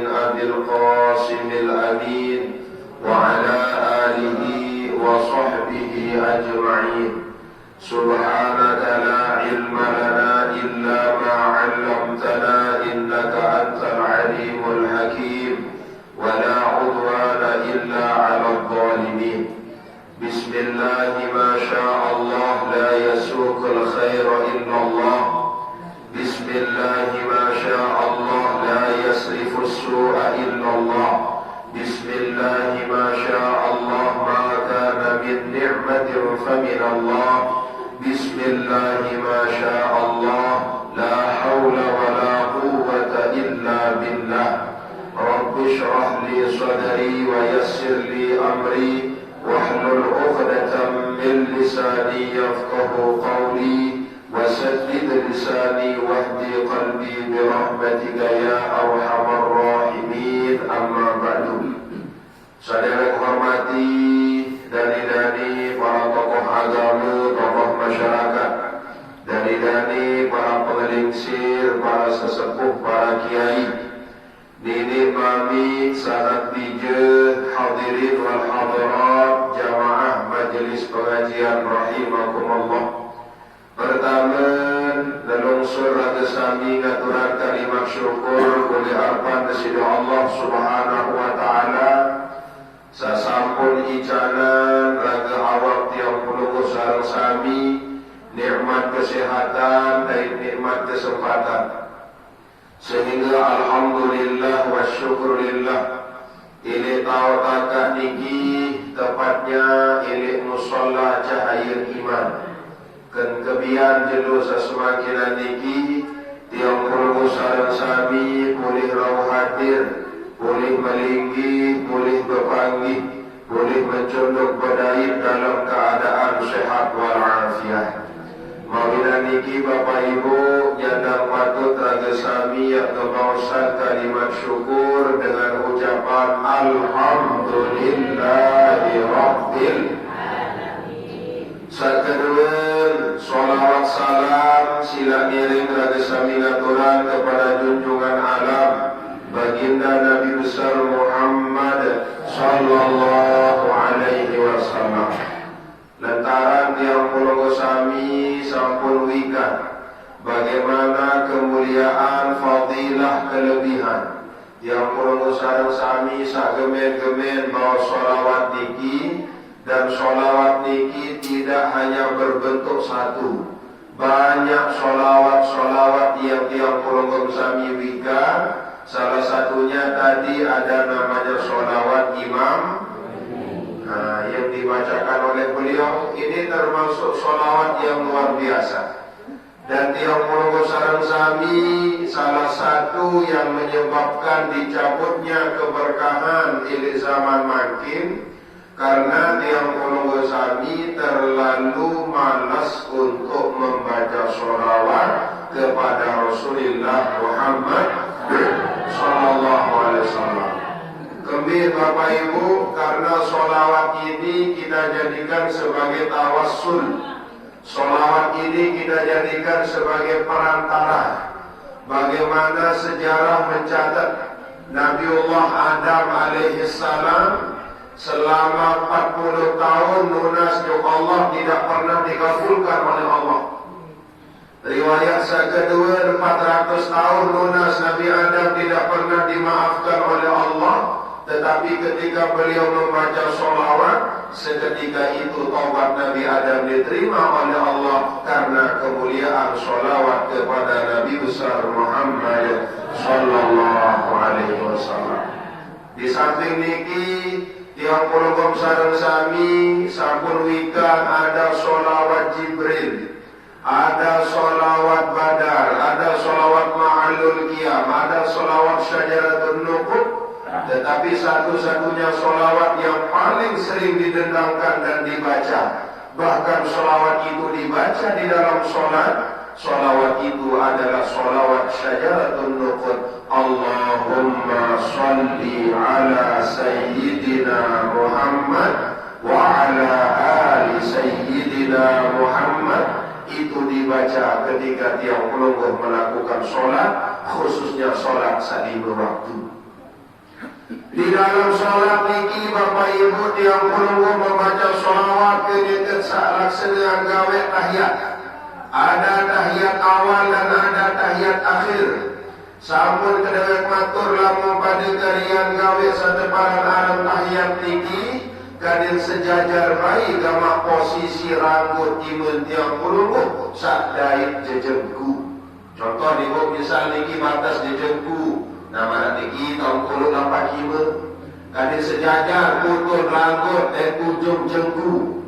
أبي القاسم الأمين وعلى آله وصحبه أجمعين. سبحانك لا علم لنا إلا ما علمتنا إنك أنت العليم الحكيم ولا عدوان إلا على الظالمين. بسم الله ما شاء الله لا يسوق الخير إلا الله. بسم الله ما شاء الله لا يصرف السوء إلا الله. بسم الله ما شاء الله ما كان من نعمة فمن الله. بسم الله ما شاء الله لا حول ولا قوة إلا بالله. رب اشرح لي صدري ويسر لي أمري واحلل عقدة من لساني يفقه قولي وسدد لساني واهدي قلبي برحمتك يا أرحم الراحمين. أما بعد. Saudara hormati dani-dani para tokoh agama, tokoh masyarakat, dani-dani para pengelingsir, para sesepuh, para kiai, nini mami sanad bija hadirin wal hadirat jamaah majelis pengajian rahimakumullah. Pertama, lelungsur raga sami ngaturan kalimat syukur oleh arpan Sidi Allah Subhanahu wa taala. Sasampun icanan raga awak tiang puluh sareng sami nikmat kesehatan dan nikmat kesempatan. Sehingga alhamdulillah wa syukurillah ini tahu takak niki tepatnya ini musalla cahaya iman. Ken kebian jelu sesemakinan niki tiang puluh sareng sami boleh rauh hadir, boleh melinggi, boleh berpanggih, boleh mencondok berdait dalam keadaan sehat walafiat. Mawina niki Bapak Ibu nyandang patut raga sami yang ngebausan kalimat syukur dengan ucapan Alhamdulillahi Rabbil Alamin. Kedua, sholawat salam sila ngiring raga sami ngaturan kepada junjungan alam baginda Nabi besar Muhammad sallallahu alaihi wasallam. Lantaran tiang puluh sami sampun wikan bagaimana kemuliaan, fadilah, kelebihan tiang puluh sareng sami sagemen-gemen bawa sholawat niki. Dan sholawat niki tidak hanya berbentuk satu, banyak sholawat yang tiang puluh sami wikan. Salah satunya tadi ada namanya sholawat imam yang dibacakan oleh beliau. Ini termasuk sholawat yang luar biasa. Dan tiang puluh sareng sami salah satu yang menyebabkan dicabutnya keberkahan ilik zaman makin karena tiang puluh sami terlalu malas untuk membaca sholawat kepada Rasulullah Muhammad sallallahu alaihi wasallam. Kembali Bapak Ibu, karena sholawat ini kita jadikan sebagai tawassul. Sholawat ini kita jadikan sebagai perantara. Bagaimana sejarah mencatat Nabiullah Adam alaihi salam selama 40 tahun lunas doa Allah tidak pernah dikabulkan oleh Allah. Riwayat kedua 400 tahun lunas Nabi Adam tidak pernah dimaafkan oleh Allah. Tetapi ketika beliau membaca sholawat, seketika itu taubat Nabi Adam diterima oleh Allah karena kemuliaan sholawat kepada Nabi besar Muhammad sallallahu alaihi wasallam. Di samping niki tiang puluh sareng sami sampun wikan ada sholawat Jibril, ada sholawat Badar, ada sholawat Ma'alul Qiyam, ada sholawat Syajaratun Nuqub. Tetapi satu-satunya sholawat yang paling sering didendangkan dan dibaca, bahkan sholawat itu dibaca di dalam sholat, sholawat itu adalah sholawat Syajaratun Nuqub. Allahumma salli ala Sayyidina Muhammad wa ala ali Sayyidina Muhammad. Itu dibaca ketika tiang pelungguh melakukan sholat, khususnya sholat 5 waktu. Di dalam solat niki Bapak Ibu tiang perlu membaca sholawat ke laksana gawe tahiyat. Ada tahiyat awal dan ada tahiyat akhir. Sampun kedewek matur lamun pada karian gawe sateparan alam tahiyat niki kadin sejajar baik gama posisi rambut imun tiang perlu sak dait jejengku. Contoh di misal niki batas jejengku. Nama niki tahun puluh lapan kima kadin sejajar putur rambut dan ujung jengku.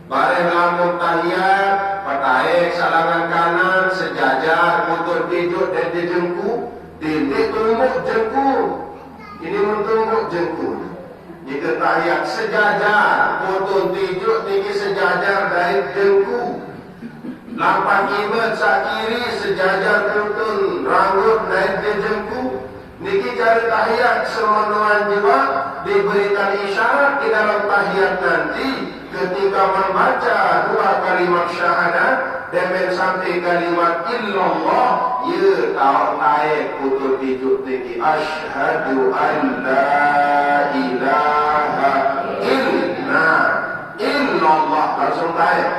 Bareng lamun tahiyat pataik salangan kanan sejajar putur tijuk dan jengku. Dindik tumbuk jengku. Ini mentumbuk jengku. Jika tahiyat sejajar putur tijuk niki sejajar dari jengku. Lapan kima sak kiri sejajar putur rambut dan jengku. Niki cari tahiyat semenuan jiwa diberikan isyarat di dalam tahiyat nanti ketika membaca dua kalimat syahadat dan sampai kalimat illallah ya tahun naik putus tijuk niki asyhadu an la ilaha illallah langsung naik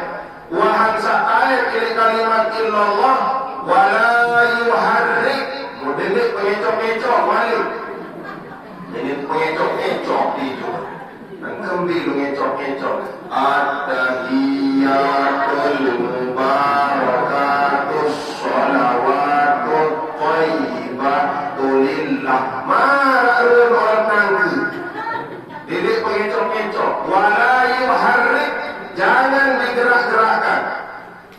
wahan sa'aik ini kalimat illallah wala yuharrik Mudik pengecok-ngecok balik. Ini pengecok-ngecok tidur. Dan kembali ngecok-ngecok. At-tahiyyatul mubarakatus sholawatut thayyibatul lillah. Mara'un orang tangki. Ini pengecok-ngecok. Wala yuharrik. Jangan digerak-gerakkan.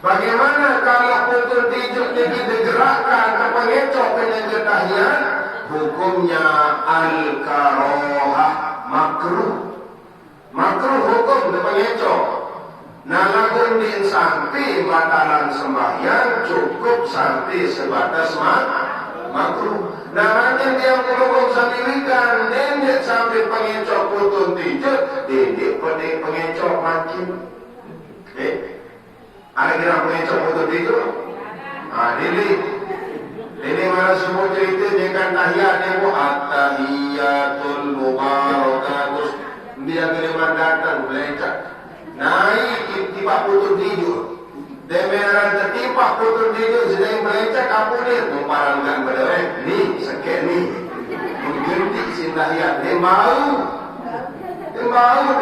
Bagaimana kalau putus tijuk ini digerakkan ke pengecok ke tahiyat? Hukumnya al-karohah makruh. Makruh hukum ke pengecok. Nah lagun din sampai batalan sembahyang cukup sampai sebatas makruh. Nah nanti dia perlu sendirikan nenek sampai pengecok putus tijuk, nenek pengecok makin. Ada kira pengecok foto itu? Ini mana semua cerita dengan tahiyat yang at-tahiyyatul mubarakatus. Dia kiriman datang belecak. Naik tiba foto tidur. Demeran tertimpa foto tidur sedang belecak apa ni? Memparangkan berdewek. Ni sakit ni. Menggentik sin tahiyat. Dia mau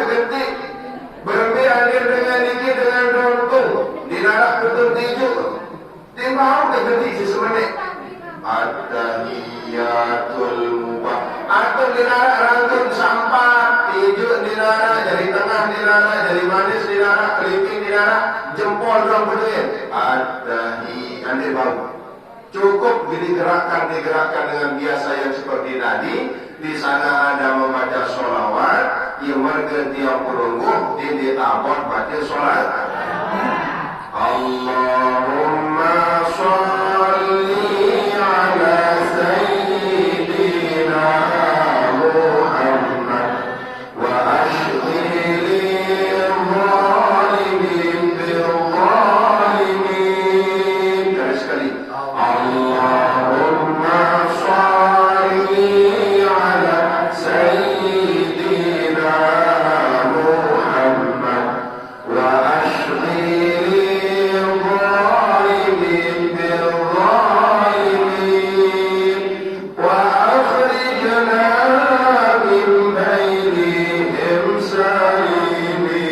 tergentik. Berhenti hadir dengan niki dengan dontung dinarak putus tijuk timbau terhenti sesemenit at-tahiyyatul mubah atau dinarak rangkun sampah tijuk dinarak jari tengah dinarak jari manis dinarak keliping dinarak jempol dong berdua at-tahiyyatul anda baru cukup digerakkan dengan biasa yang seperti tadi. Di sana ada membaca sholawat yang warga tiap perunggu di tabot baca sholat. Allahumma sholli ala sayyidina Muhammad wa ashghili zalimin bil zalimin. Sekali Allahumma sholli Sayyidina Muhammad wa ashghili zalimin bil zalimin wa akhrijna min bainihim salimin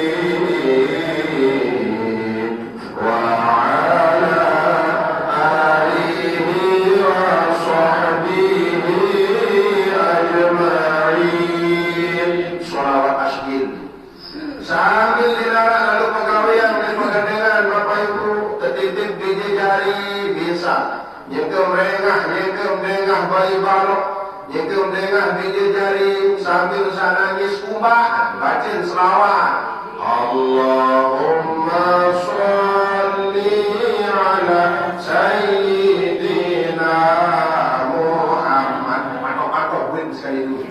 wa ala alihi wa sahbihi sambil dilarang lalu pegawaian dan pegandengan Bapak Ibu tertitip biji jari bisa nyengkem dengah bayi balok nyengkem dengah biji jari sambil nangis kubah baca selawat Allahumma sholli ala sayyidina Muhammad patok-patok win sekali dulu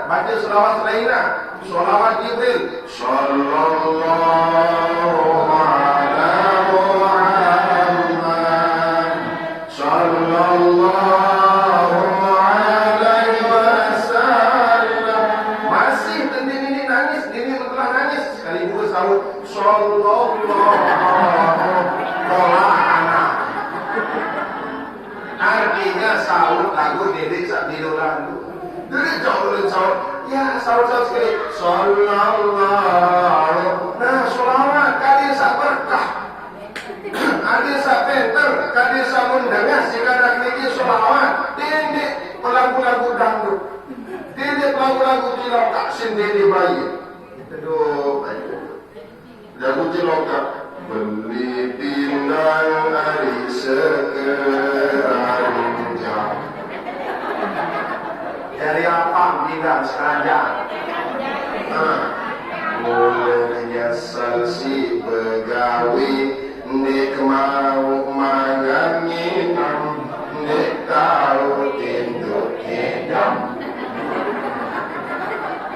baca selawat lainnya selawat Jibril sallallahu ala Muhammad sallallahu lagu dedik sak dino lagu. Dedik jauh ya sahur-sahur sekali. Sallallahu. Nah, sholawat kali sak berkah. Ada sak penter, kali sak mundangah sekarang niki sholawat. Dedik lagu-lagu dangdut. Dedik lagu-lagu cilokak sendiri bayi. Aduh, lagu cilokak. Beli pinang hari sekeranjang. Dari apa pinang sekeranjang? Mulai nyesel si begawi, nek mau mangan minum, nek tahu tinduk hidam.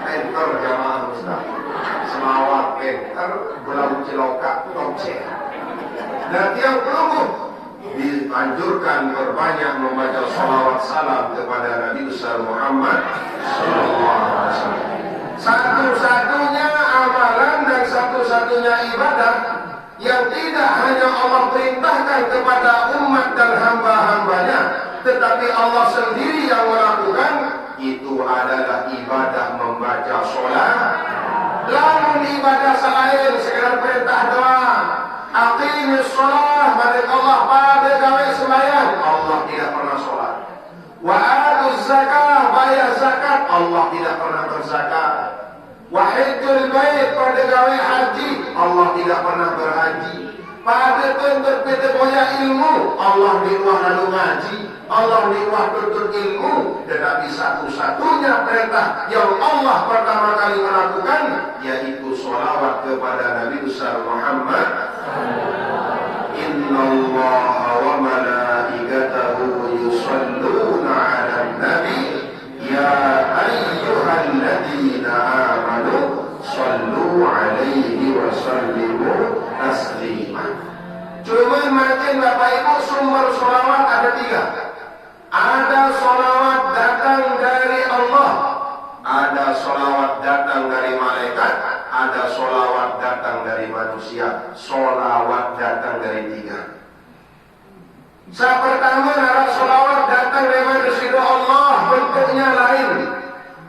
Enter jamaah Ustaz. Selawat enter, bulan cilokak, tongceh. Dan tiang pelunggu dianjurkan berbanyak membaca salawat salam kepada Nabi besar Muhammad sallallahu alaihi wasallam. Satu-satunya amalan dan satu-satunya ibadah yang tidak hanya Allah perintahkan kepada umat dan hamba-hambanya, tetapi Allah sendiri yang melakukan, itu adalah ibadah membaca sholat. Lalu ibadah selain sekedar perintah doa, aqimis sholat, mari Allah pada gawe sembahyang, Allah tidak pernah sholat. Wa atuz zakah, bayar zakat, Allah tidak pernah berzakat. Wa hajjul bait, pada gawe haji, Allah tidak pernah berhaji. Pada tentu boya ilmu, Allah di luar lalu ngaji, Allah di luar tuntut ilmu. Tetapi satu-satunya perintah yang Allah pertama kali melakukan, yaitu sholawat kepada Nabi besar Muhammad. Innallaha wa malaikatahu yusalluna 'alan nabi ya ayyuhalladzina amanu sallu 'alaihi wa sallimu taslima. Cuman makin Bapak Ibu, sumber sholawat ada 3. Ada sholawat datang dari Allah, ada sholawat datang dari malaikat, ada sholawat datang dari manusia. Sholawat datang dari 3. Yang pertama, ada sholawat datang dari manusia Allah, bentuknya lain.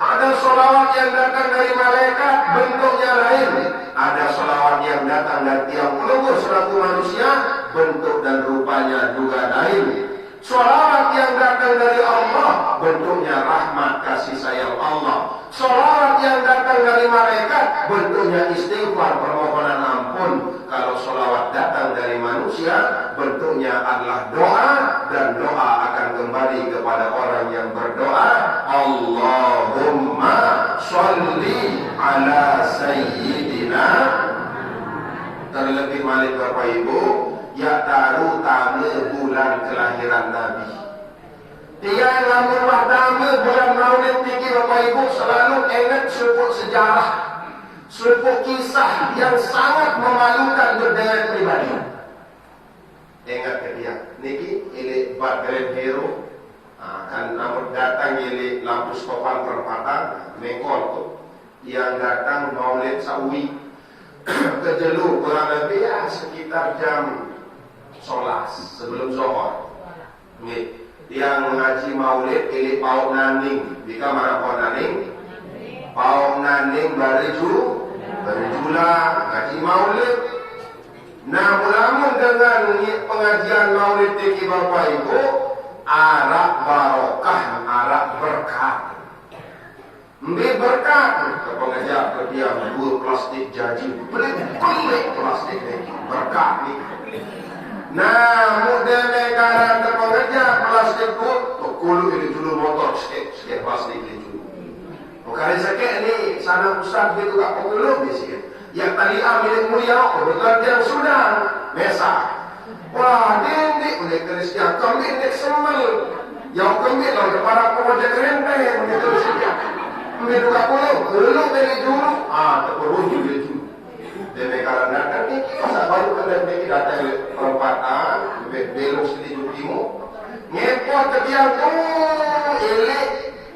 Ada sholawat yang datang dari malaikat, bentuknya lain. Ada sholawat yang datang dari tiang pelunggu selaku manusia, bentuk dan rupanya juga lain. Sholawat yang datang dari Allah, bentuknya rahmat kasih sayang Allah. Sholawat yang datang dari malaikat, bentuknya istighfar, permohonan ampun. Kalau sholawat datang dari manusia, bentuknya adalah doa, dan doa akan kembali kepada orang yang berdoa. Allahumma sholli ala sayyidina. Terlebih malik Bapak Ibu, ya taruh tangga bulan kelahiran Nabi. Dia yang berubah tangga bulan Maulid tinggi Bapak Ibu, selalu ingat sebuah sejarah, sebuah kisah yang sangat memalukan berdaya pribadi. Ingat ke dia, niki ini bagian hero, kan namun datang ini lampu stopan perempatan, mengkol tuh, yang datang Maulid Sawi ke Jelu kurang lebih ya sekitar jam 11 sebelum zuhur. Yang mengaji maulid pilih Pauk Naning di kamar Pauk Naning. Pauk Naning berjula ngaji maulid. Nah, mulamun dengan pengajian maulid tinggi Bapak Ibu, arak barokah, arak berkah. Ambil berkat ke pengajar ke dia bubur plastik jaji, beli plastik ini berkat ni. Nah, mudah negara ke pengajar plastik tu, kulu ini dulu motor sikit plastik ini dulu. Bukan sakit ni sana ustaz itu tak perlu bisik. Yang tadi milik mulia, kebetulan dia sudah mesa. Wah, dia oleh Kristian kami ni sembel. Yang kami lah kepada pekerja kerenteng begitu saja. Minum kapal, belum dari dulu, terperlu dari dulu. Demi karena kan ini masa baru kalian ini datang perempatan, belok sini timur, ngepot ke tiang tu, elek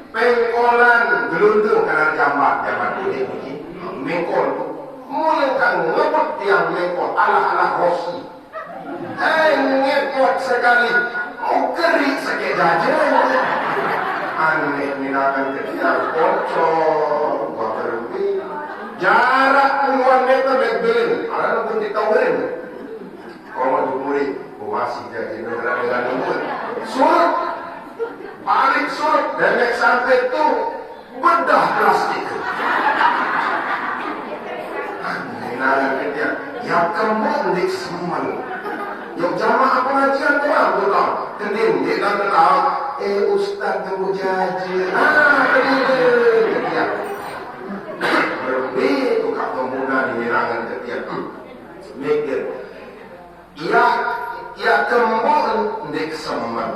pengkolan gelundung karena jambat kuning ini, mengkol tu, mulai kan ngepot tiang mengkol ala Rosi, ngepot sekali, mau kerik sakit jajan. aneh minakan ketiak pocong waterbi jarak puluhan meter begbelin ada pun ditawarin kalau jumuri masih jadi negara dengan umur surut balik surut dan sampai itu bedah plastik minakan ketiak yang kembali semuanya yang jamaah pengajian tuan tuan kendin dia kan tahu ustaz tunggu jaji ketiak berbeda tukar pemuda di mirangan ketiak mikir ia kembali ndek seman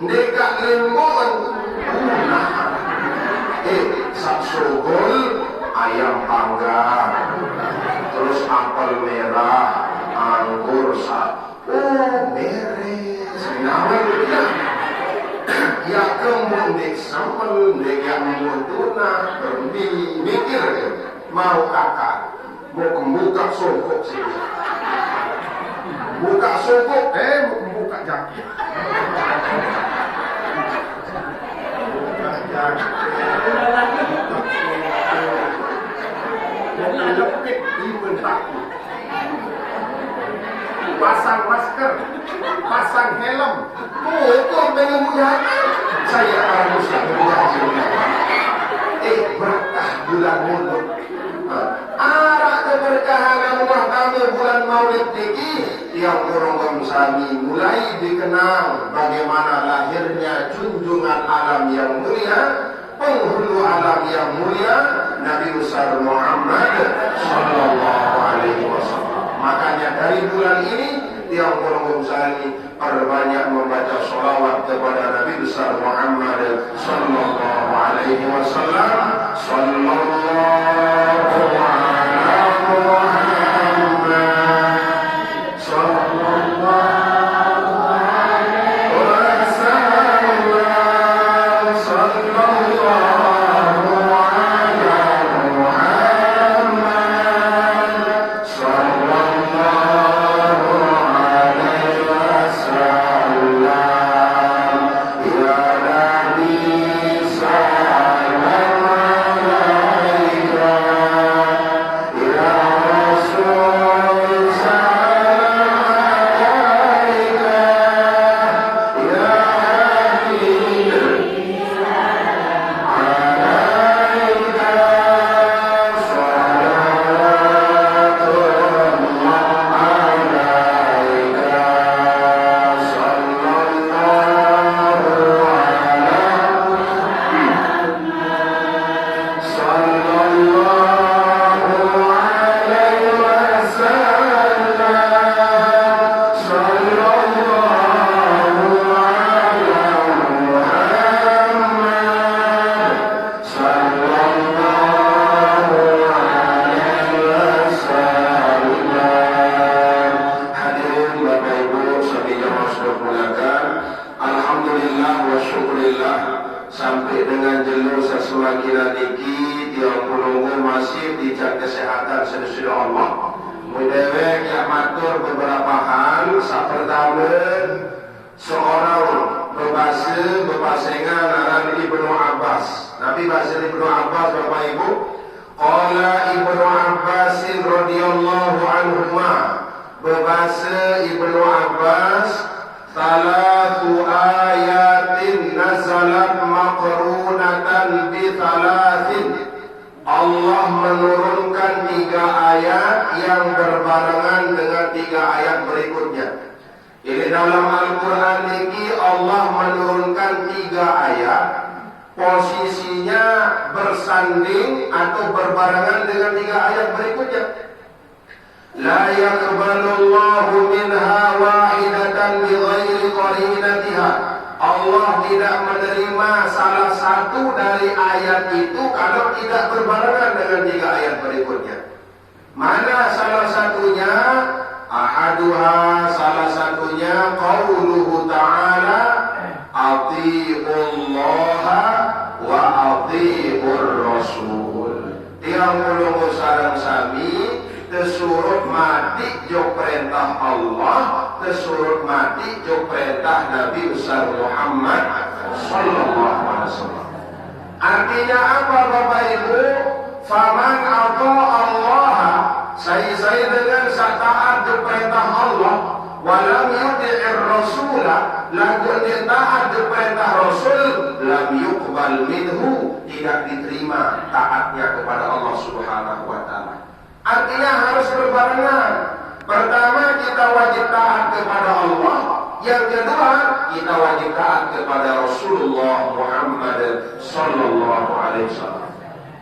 ndek lembon punah sak sogol ayam panggang terus apel merah anggur beres namun ya kemudian sampel dengan muduna bermikir mau kakak mau membuka songkok sih buka songkok mau membuka jaket buka jaket jadi lepit di bentakku pasang masker, pasang helm, itu dengan mudahnya saya orang muslim mudah. Berkah bulan mulut. Arah keberkahan Allah kami bulan Maulid ini yang orang kami mulai dikenang bagaimana lahirnya junjungan alam yang mulia, penghulu alam yang mulia, Nabi besar Muhammad Sallallahu Alaihi Wasallam. Makanya dari bulan ini tiang orang ini perbanyak membaca sholawat kepada Nabi besar Muhammad Sallallahu Alaihi Wasallam. Sallallahu ala Muhammad Sallallahu alaihi wasallam Sallallahu ala Muhammad Sallallahu alaihi wasallam ya Nabi salam alaika ya Rasul salam alaika ya Habib alaika salatullah alaika sallallahu alaihi wasallam sallallahu ala Muhammad sallallahu alaihi wasallam. Hadirin Bapak Ibu sekalian jamaah sekalian, alhamdulillah wa syukurillah sampai dengan jalur sesuai kira niki tiang penunggu masih dijak kesehatan sesuai Allah. Mudewek yang matur beberapa hal. Pertama, seorang berpasangan dengan Ibnu Abbas. Nabi bahasa Ibnu Abbas Bapak Ibu. Qala Ibnu Abbas radhiyallahu anhuma. Berbahasa Ibnu Abbas, salatu ayatin nazalat maqrunatan bi thalathin. Allah menurunkan 3 ayat yang berbarengan dengan 3 ayat berikutnya. Ini dalam Al-Quran ini Allah menurunkan 3 ayat, posisinya bersanding atau berbarengan dengan 3 ayat berikutnya. La yaqbalullahu minha wahidatan bighairi qarinatiha. Allah tidak menerima salah satu dari ayat itu kalau tidak berbarengan dengan 3 ayat berikutnya. Mana salah satunya? Ahaduha, salah satunya qauluhu ta'ala ati'ullaha wa ati'ur rasul. Tiang ulungu sarang sami tesurut mati jo perintah Allah, tesurut mati jo perintah Nabi besar Muhammad sallallahu alaihi Wasallam. Artinya apa Bapak Ibu? Faman Allah, saya dengan taat kepada Allah, walam yudi'ir rasulah, lagu dia taat kepada Rasul, lam yuqbal minhu, tidak diterima taatnya kepada Allah Subhanahu wa Ta'ala. Artinya harus berbarengan. Pertama, kita wajib taat kepada Allah. Yang kedua, kita wajib taat kepada Rasulullah Muhammad sallallahu alaihi wasallam.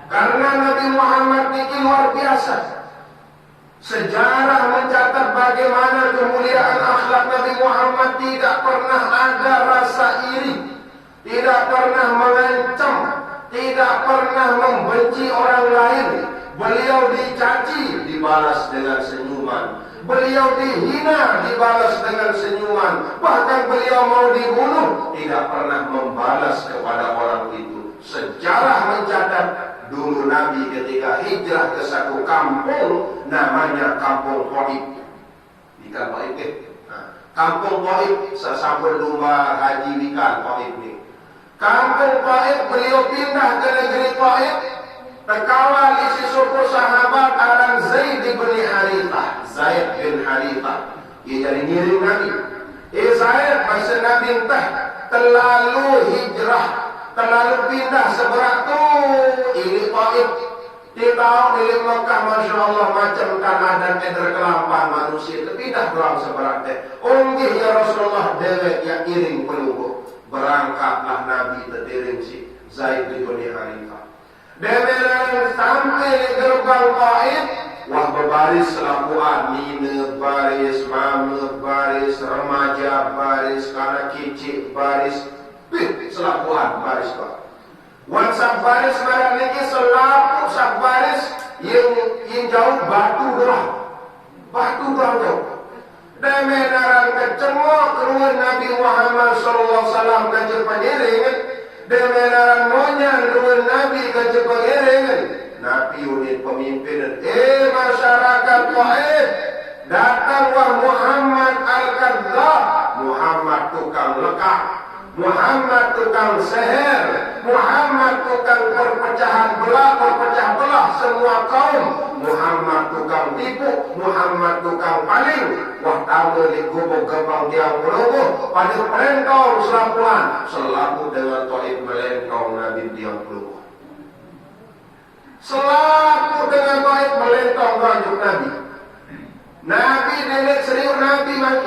Karena Nabi Muhammad ini luar biasa. Sejarah mencatat bagaimana kemuliaan akhlak Nabi Muhammad, tidak pernah ada rasa iri, tidak pernah mengancam, tidak pernah membenci orang lain. Beliau dicaci, dibalas dengan senyuman. Beliau dihina, dibalas dengan senyuman. Bahkan beliau mau dibunuh, tidak pernah membalas kepada orang itu. Sejarah mencatat dulu Nabi ketika hijrah ke satu kampung, namanya Kampung Taif. Di Kampung Taif, Kampung Taif, sesambut domba Haji Wikan Taif ini. Kampung Taif, beliau pindah ke negeri Taif. Terkawal isi suku sahabat aran Zaid bin Harithah. Zaid bin Harithah, ia jadi ngiring Nabi. Zaid masa Nabi entah terlalu hijrah, terlalu pindah seberat tu ini Taif. Dia tahu di Mekah, Masya Allah, macam tanah dan eder kelampang manusia terpindah doang seberat teh. Unggih ya Rasulullah, dewek yang iring pelunggu. Berangkatlah Nabi terdiring si Zaid bin Harithah. Demelan sampai di gerbang Taif, wah berbaris selapuan, nina baris, mama baris, remaja baris, kanak kicik baris, selapuan baris pak. Wan sak baris barang lagi selapu sak baris yang jauh batu doang jauh. Demelan kecemok keluar Nabi Muhammad SAW ke pengiring. Demenaran monyan ruang Nabi ke Jepang. Nabi unit pemimpinan. Masyarakat Taif, datanglah Muhammad Al-Kadzdzab. Muhammad tukang lekah, Muhammad tukang seher, Muhammad tukang perpecah belah semua kaum. Muhammad tukang tipu, Muhammad tukang paling. Wah tamu di gubuk gebang tiang pelunggu, pada melengkong selapuan, selaku dengan Taif melengkong Nabi tiang pelunggu. Selaku dengan Taif melengkong rajuk Nabi. Nabi nenek serius Nabi makin.